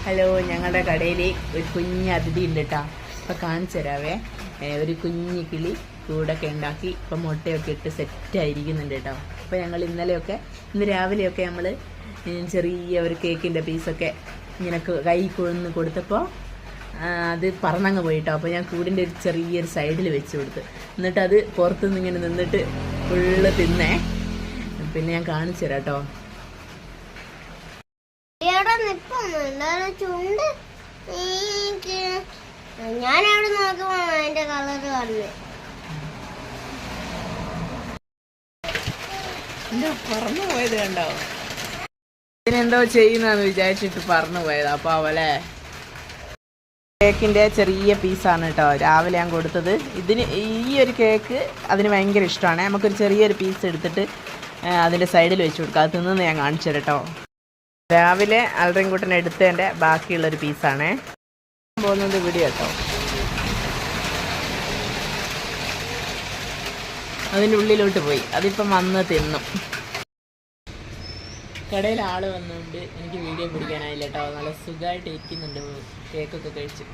Hello, ഞങ്ങളുടെ കടയിൽ ഒരു കുഞ്ഞ് അതിഥി ഉണ്ട് കേട്ടോ. അപ്പം കാണിച്ചു തരാവേ. ഒരു കുഞ്ഞ് കിളി കൂടൊക്കെ ഉണ്ടാക്കി ഇപ്പം മുട്ടയൊക്കെ ഇട്ട് സെറ്റായിരിക്കുന്നുണ്ട് കേട്ടോ. അപ്പോൾ ഞങ്ങൾ ഇന്ന് രാവിലെയൊക്കെ നമ്മൾ ചെറിയ ഒരു കേക്കിൻ്റെ പീസൊക്കെ ഇങ്ങനെ കൈ കൊന്ന് കൊടുത്തപ്പോൾ അത് പറന്നങ്ങ് പോയിട്ടോ. അപ്പോൾ ഞാൻ കൂടിൻ്റെ ഒരു ചെറിയൊരു സൈഡിൽ വെച്ച് കൊടുത്ത്, എന്നിട്ട് അത് പുറത്തുനിന്ന് ഇങ്ങനെ നിന്നിട്ട് ഫുള്ള് തിന്നേ. പിന്നെ ഞാൻ കാണിച്ചു തരാം കേട്ടോ. ചുണ്ട് ഞാൻ എവിടെ നോക്കുമ്പോ അതിന്റെ കളറ് വന്നേ പറന്നു പോയത് കണ്ടോ. ഇതിനെന്തോ ചെയ്യുന്നതെന്ന് വിചാരിച്ചിട്ട് പറന്നു പോയത്. അപ്പോൾ അവലെ കേക്കിൻ്റെ ചെറിയ പീസാണ് കേട്ടോ രാവിലെ ഞാൻ കൊടുത്തത്. ഈ ഒരു കേക്ക് അതിന് ഭയങ്കര ഇഷ്ടമാണ്. നമുക്കൊരു ചെറിയൊരു പീസ് എടുത്തിട്ട് അതിൻ്റെ സൈഡിൽ വെച്ച് കൊടുക്കുക. അത് തിന്ന് ഞാൻ കാണിച്ചു തരാം കേട്ടോ. രാവിലെ അൽറിൻകുട്ടൻ എടുത്തതിൻ്റെ ബാക്കിയുള്ളൊരു പീസാണേ. പോകുന്നത് ഇവിടെ കേട്ടോ. അതിൻ്റെ ഉള്ളിലോട്ട് പോയി. അതിപ്പം വന്ന് തിന്നും. കടയിൽ ആൾ വന്നുകൊണ്ട് എനിക്ക് വീഡിയോ പിടിക്കാനായില്ല കേട്ടോ. നല്ല സുഖമായിട്ട് ഇരിക്കുന്നുണ്ട് കേക്കൊക്കെ കഴിച്ച്.